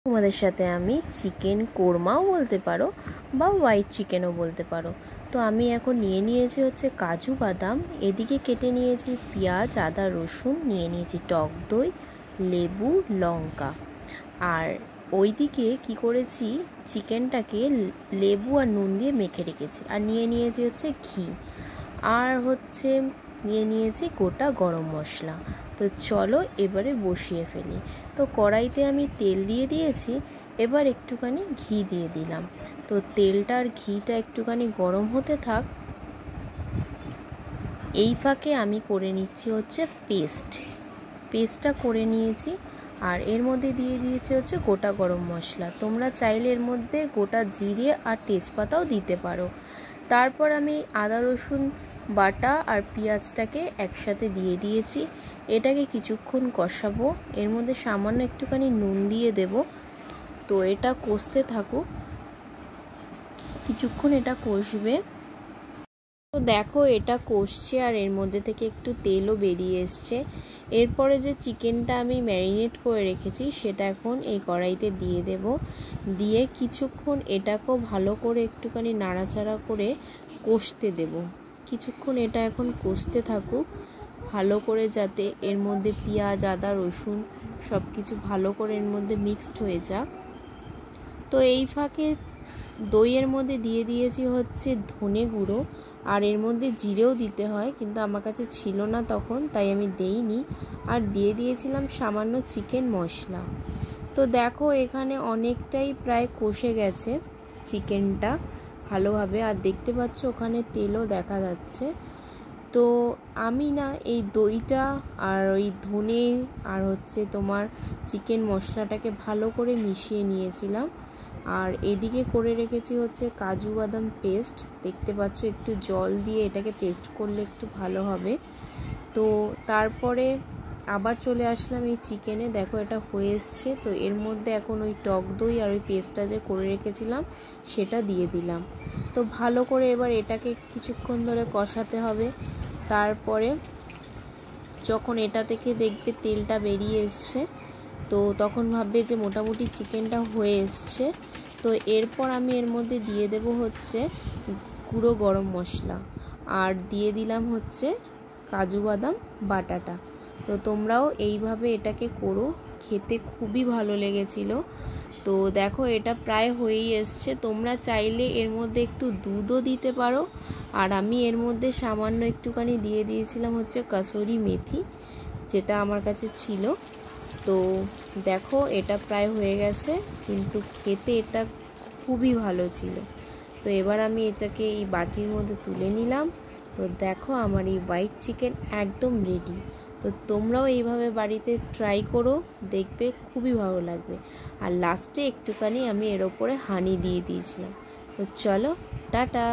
তোমাদের সাথে আমি চিকেন কোরমাও বলতে পারো বা হোয়াইট চিকেনও বলতে পারো। তো আমি এখন নিয়েছি হচ্ছে কাজু বাদাম, এদিকে কেটে নিয়েছি পেঁয়াজ, আদা, রসুন, নিয়েছি টক দই, লেবু, লঙ্কা। আর ওইদিকে কি করেছি, চিকেনটাকে লেবু আর নুন দিয়ে মেখে রেখেছি। আর নিয়েছি হচ্ছে ঘি, আর হচ্ছে নিয়েছি গোটা গরম মশলা। তো চলো এবারে বসিয়ে ফেলি। তো কড়াইতে আমি তেল দিয়ে দিয়েছি, এবার একটুখানি ঘি দিয়ে দিলাম। তো তেলটা আর ঘিটা একটুখানি গরম হতে থাক। এই ফাঁকে আমি করে নিচ্ছি হচ্ছে পেস্টটা করে নিয়েছি। আর এর মধ্যে দিয়ে দিয়েছি হচ্ছে গোটা গরম মশলা। তোমরা চাইলে এর মধ্যে গোটা জিরে আর তেজপাতাও দিতে পারো। তারপর আমি আদা রসুন বাটা আর পেঁয়াজটাকে একসাথে দিয়ে দিয়েছি। এটাকে কিছুক্ষণ কষাবো। এর মধ্যে সামান্য একটুখানি নুন দিয়ে দেব। তো এটা কষতে থাকুক, কিছুক্ষণ এটা কষবে। তো দেখো এটা কষছে আর এর মধ্যে থেকে একটু তেলও বেরিয়ে এসছে। এরপরে যে চিকেনটা আমি ম্যারিনেট করে রেখেছি সেটা এখন এই কড়াইতে দিয়ে দেব। দিয়ে কিছুক্ষণ এটাকেও ভালো করে একটুখানি নাড়াচাড়া করে কষতে দেব। কিছুক্ষণ এটা এখন কষতে থাকুক ভালো করে, যাতে এর মধ্যে পেঁয়াজ, আদা, রসুন সব কিছু ভালো করে এর মধ্যে মিক্সড হয়ে যাক। তো এই ফাঁকে দইয়ের মধ্যে দিয়ে দিয়েছি হচ্ছে ধনে গুঁড়ো, আর এর মধ্যে জিরেও দিতে হয়, কিন্তু আমার কাছে ছিল না তখন, তাই আমি দেইনি। আর দিয়ে দিয়েছিলাম সামান্য চিকেন মশলা। তো দেখো এখানে অনেকটাই প্রায় কষে গেছে চিকেনটা ভালোভাবে, আর দেখতে পাচ্ছ ওখানে তেলও দেখা যাচ্ছে। তো আমি না এই দইটা আর ওই ধনে আর হচ্ছে তোমার চিকেন মশলাটাকে ভালো করে মিশিয়ে নিয়েছিলাম। আর এদিকে করে রেখেছি হচ্ছে কাজু বাদাম পেস্ট। দেখতে পাচ্ছ একটু জল দিয়ে এটাকে পেস্ট করলে একটু ভালো হবে। তো তারপরে আবার চলে আসলাম এই চিকেনে। দেখো এটা হয়ে এসছে। তো এর মধ্যে এখন ওই টক দই আর ওই পেস্টটা যে করে রেখেছিলাম সেটা দিয়ে দিলাম। তো ভালো করে এবার এটাকে কিছুক্ষণ ধরে কষাতে হবে। তারপরে যখন এটা থেকে দেখবে তেলটা বেরিয়ে এসছে, তো তখন ভাববে যে মোটামুটি চিকেনটা হয়ে এসছে। তো এরপর আমি এর মধ্যে দিয়ে দেব হচ্ছে গুঁড়ো গরম মশলা, আর দিয়ে দিলাম হচ্ছে কাজু বাদাম বাটাটা। তো তোমরাও এইভাবে এটাকে করো, খেতে খুবই ভালো লেগেছিল। তো দেখো এটা প্রায় হয়েই এসছে। তোমরা চাইলে এর মধ্যে একটু দুধও দিতে পারো। আর আমি এর মধ্যে সামান্য একটুখানি দিয়ে দিয়েছিলাম হচ্ছে কসুরি মেথি, যেটা আমার কাছে ছিল। তো দেখো এটা প্রায় হয়ে গেছে, কিন্তু খেতে এটা খুবই ভালো ছিল। তো এবার আমি এটাকে এই বাটির মধ্যে তুলে নিলাম। তো দেখো আমার এই হোয়াইট চিকেন একদম রেডি। তো তোমরাও এইভাবে বাড়িতে ট্রাই করো, দেখবে খুবই ভালো লাগবে। আর লাস্টে একটুখানি আমি এর ওপরে হানি দিয়ে দিয়েছিলাম। তো চলো টাটা।